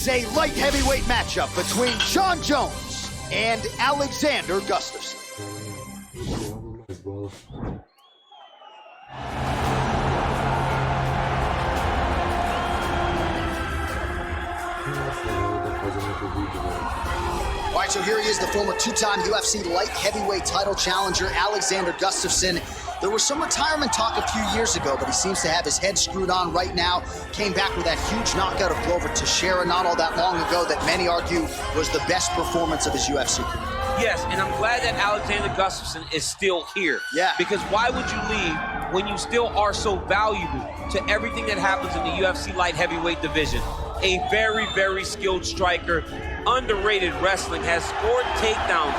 is a light heavyweight matchup between Jon Jones and Alexander Gustafsson. All right, so here he is, the former two-time UFC light heavyweight title challenger, Alexander Gustafsson. There was some retirement talk a few years ago, but he seems to have his head screwed on right now. Came back with that huge knockout of Glover Teixeira not all that long ago that many argue was the best performance of his UFC career. Yes, and I'm glad that Alexander Gustafsson is still here. Yeah. Because why would you leave when you still are so valuable to everything that happens in the UFC light heavyweight division? A very, very skilled striker, underrated wrestling, has scored takedowns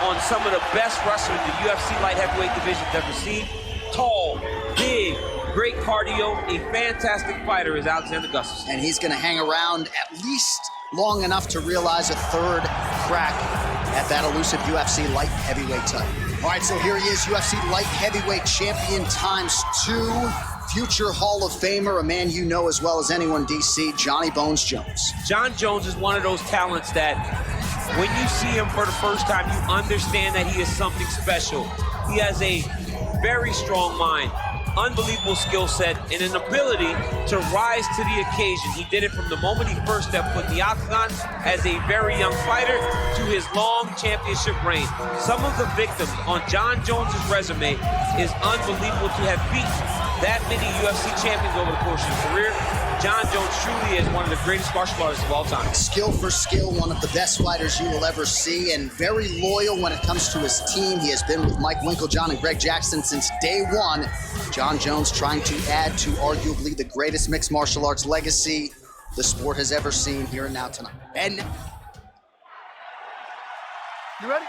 on some of the best wrestlers the UFC light heavyweight division's ever seen. Tall, big, great cardio, a fantastic fighter is Alexander Gustafsson. And he's going to hang around at least long enough to realize a third crack at that elusive UFC light heavyweight title. All right, so here he is, UFC light heavyweight champion ×2. Future Hall of Famer, a man you know as well as anyone, DC, Johnny Bones Jones. Jon Jones is one of those talents that when you see him for the first time, you understand that he is something special. He has a very strong mind, unbelievable skill set, and an ability to rise to the occasion. He did it from the moment he first stepped foot in the octagon as a very young fighter to his long championship reign. Some of the victims on Jon Jones's resume is unbelievable to have beaten that many UFC champions over the course of his career. Jon Jones truly is one of the greatest martial artists of all time. Skill for skill, one of the best fighters you will ever see, and very loyal when it comes to his team. He has been with Mike Winkeljohn and Greg Jackson since day one. Jon Jones trying to add to arguably the greatest mixed martial arts legacy the sport has ever seen here and now tonight. And you ready?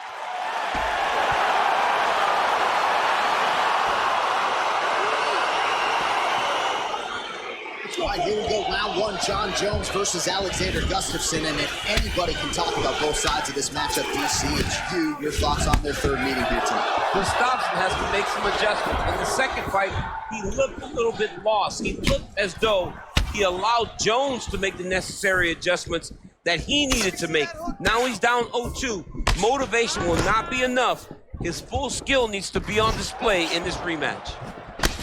All right, here we go, round one, Jon Jones versus Alexander Gustafsson, and if anybody can talk about both sides of this matchup, DC, it's you. Your thoughts on their third meeting here tonight? Gustafsson has to make some adjustments. In the second fight, he looked a little bit lost. He looked as though he allowed Jones to make the necessary adjustments that he needed to make. Now he's down 0-2. Motivation will not be enough. His full skill needs to be on display in this rematch.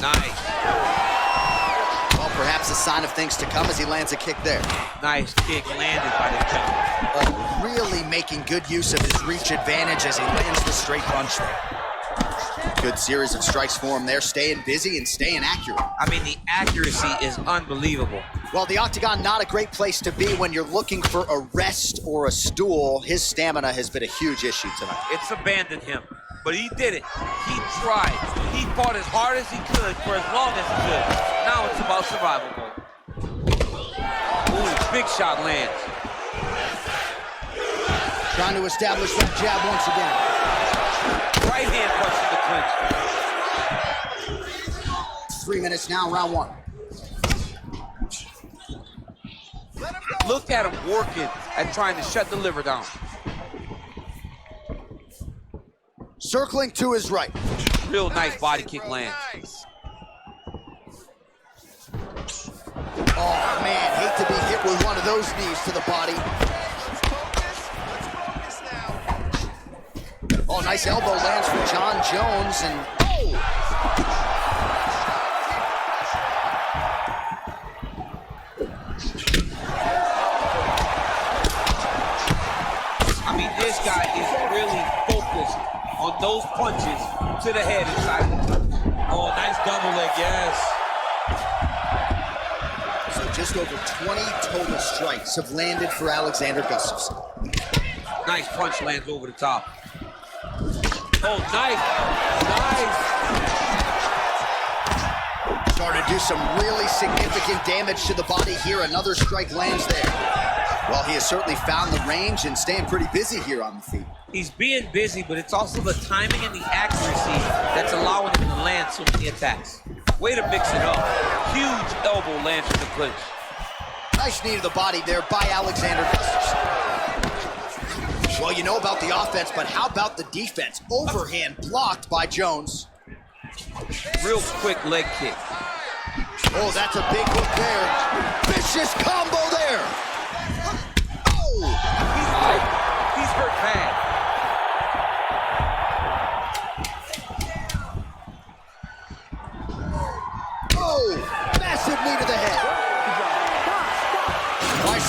Nice. Well, perhaps a sign of things to come as he lands a kick there. Nice kick landed by the gentleman. Oh, really making good use of his reach advantage as he lands the straight punch there. Good series of strikes for him there, staying busy and staying accurate. I mean, the accuracy is unbelievable. Well, the octagon, not a great place to be when you're looking for a rest or a stool. His stamina has been a huge issue tonight. It's abandoned him, but he did it. He tried. He fought as hard as he could for as long as he could. Now it's about survival mode. Ooh, big shot lands. Trying to establish that jab once again. Right hand punch to the clinch. 3 minutes now, round one. Look at him working and trying to shut the liver down. Circling to his right. Real nice body kick lands. Oh, man, hate to be hit with one of those knees to the body. Oh, nice elbow lands for Jon Jones, and I mean, this guy is really focused on those punches to the head inside. Oh, nice double leg, yes. So just over 20 total strikes have landed for Alexander Gustafsson. Nice punch lands over the top. Oh, nice. Nice. Starting to do some really significant damage to the body here. Another strike lands there. Well, he has certainly found the range and staying pretty busy here on the feet. He's being busy, but it's also the timing and the accuracy that's allowing him to land so many attacks. Way to mix it up. Huge elbow lands to the clinch. Nice knee to the body there by Alexander Gustafsson. Well, you know about the offense, but how about the defense? Overhand blocked by Jones. Real quick leg kick. Oh, that's a big hook there. Vicious combo there.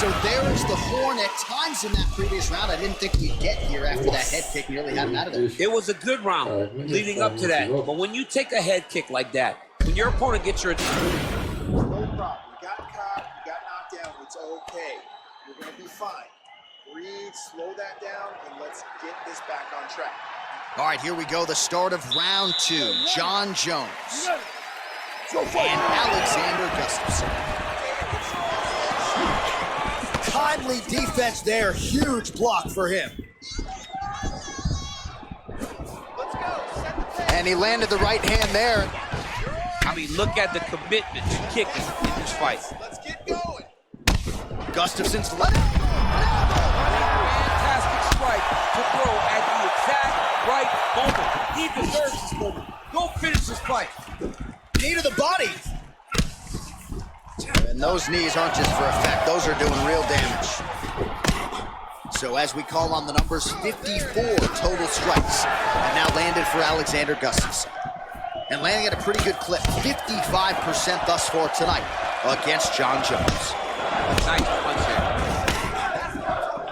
so there is the horn at times in that previous round. I didn't think we'd get here after that head kick nearly had him out of there. It was a good round leading up to that. But when you take a head kick like that, when your opponent gets your... No problem. You got caught, you got knocked down. It's okay. You're going to be fine. Breathe, slow that down, and let's get this back on track. All right, here we go. The start of round 2. John Jones and Alexander Gustafsson. Timely defense there. Huge block for him. Let's go. Set the pace. And he landed the right hand there. I mean, look at the commitment to kicking in this fight. Let's get going. Gustafsson's Fantastic strike to throw at the exact right moment. He deserves this moment. Go finish this fight. knee to the body. And those knees aren't just for effect. Those are doing real damage. So as we call on the numbers, 54 total strikes have now landed for Alexander Gustafsson. And landing at a pretty good clip, 55% thus far tonight against John Jones. Nice punch there.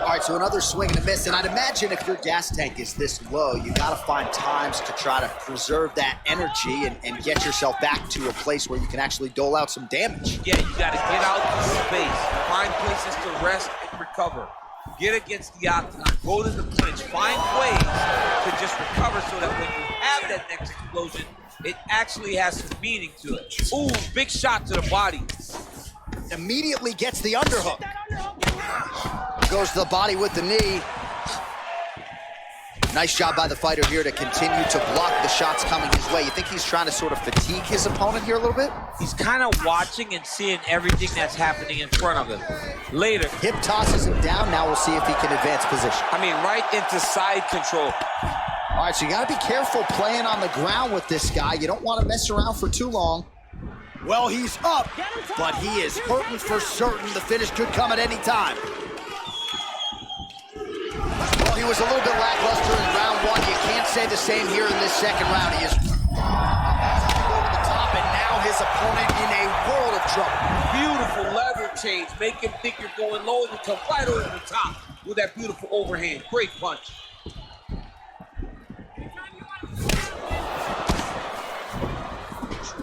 All right, so another swing and a miss. And I'd imagine if your gas tank is this low, you gotta find times to try to preserve that energy and get yourself back to a place where you can actually dole out some damage. Yeah, you gotta get out to space, find places to rest and recover. Get against the octagon, go to the clinch, find ways to just recover so that when you have that next explosion, it actually has some meaning to it. Ooh, big shot to the body. Immediately gets the underhook. Goes to the body with the knee. Nice job by the fighter here to continue to block the shots coming his way. You think he's trying to sort of fatigue his opponent here a little bit? He's kind of watching and seeing everything that's happening in front of him. Later. Hip tosses him down. Now we'll see if he can advance position. I mean, right into side control. All right, so you got to be careful playing on the ground with this guy. You don't want to mess around for too long. Well, he's up, but he is hurting for certain. The finish could come at any time. Well, he was a little bit lackluster in round 1. You can't say the same here in this second round. He is over the top, and now his opponent in a world of trouble. Beautiful lever change. Make him think you're going low and you come right over the top with that beautiful overhand. Great punch.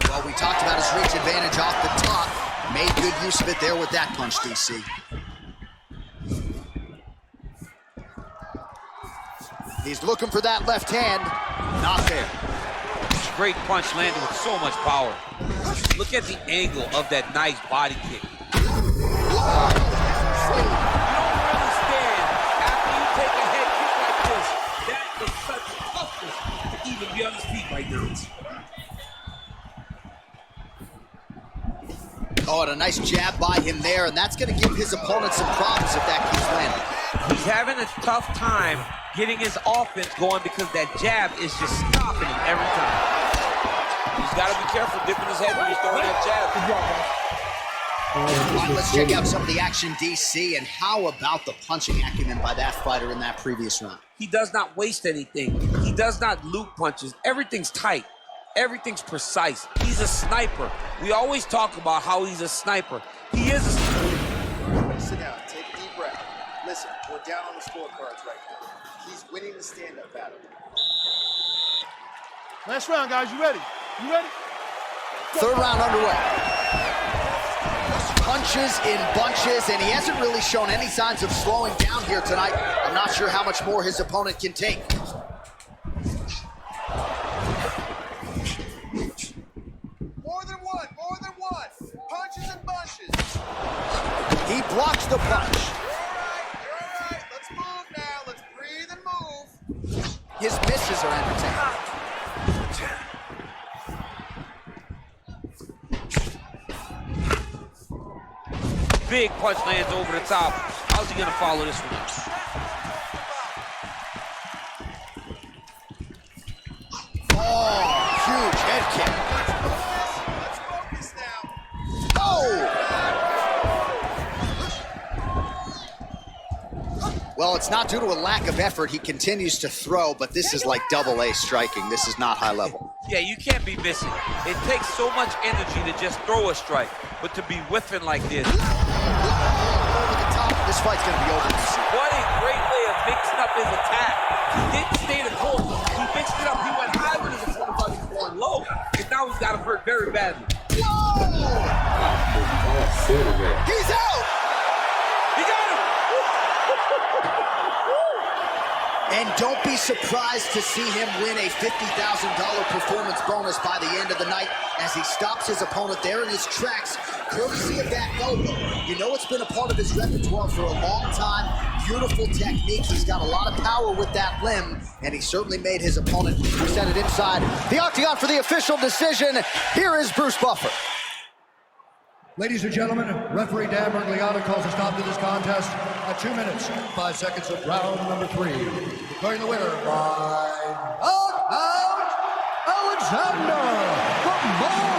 Well, we talked about his reach advantage off the top. Made good use of it there with that punch, DC. He's looking for that left hand. Not there. Great punch landed with so much power. Look at the angle of that nice body kick. You don't understand after you take a head kick like this. That is such toughness to even be on his feet right now. Oh, and a nice jab by him there, and that's going to give his opponent some problems if that keeps landing. He's having a tough time getting his offense going because that jab is just stopping him every time. He's got to be careful dipping his head when he's throwing that jab. All right, let's check out some of the action, DC, and how about the punching acumen by that fighter in that previous round? He does not waste anything. He does not loop punches. Everything's tight. Everything's precise. He's a sniper. We always talk about how he's a sniper. He is a sniper. Sit down, take a deep breath. Listen, we're down on the scorecards right now. He's winning the stand-up battle. Last round, guys. You ready? You ready? Third round underway. Punches in bunches, and he hasn't really shown any signs of slowing down here tonight. I'm not sure how much more his opponent can take. More than one. Punches and bunches. He blocks the punch. You're all right. Let's move now. Let's breathe and move. His misses are entertaining. Big punch lands over the top. How's he gonna follow this one? Oh, huge head kick. Let's focus now. Oh! Well, it's not due to a lack of effort. He continues to throw, but this is like double-A striking. This is not high level. Yeah, you can't be missing. It takes so much energy to just throw a strike, but to be whiffing like this. Over the top fight's going to be over. What a great way of mixing up his attack. He didn't stay the course. He mixed it up. He went high with his opponent while he was going low. And now he's got him hurt very badly. Whoa! He's out! He got him! And don't be surprised to see him win a $50,000 performance bonus by the end of the night as he stops his opponent there in his tracks, courtesy of that elbow. You know it's been a part of his repertoire for a long time. Beautiful technique. He's got a lot of power with that limb, and he certainly made his opponent present it inside the octagon for the official decision. Here is Bruce Buffer. Ladies and gentlemen, referee Dan Bergliano calls a stop to this contest at 2 minutes, 5 seconds of round number 3. Declaring the winner by knockout, Alexander Combate.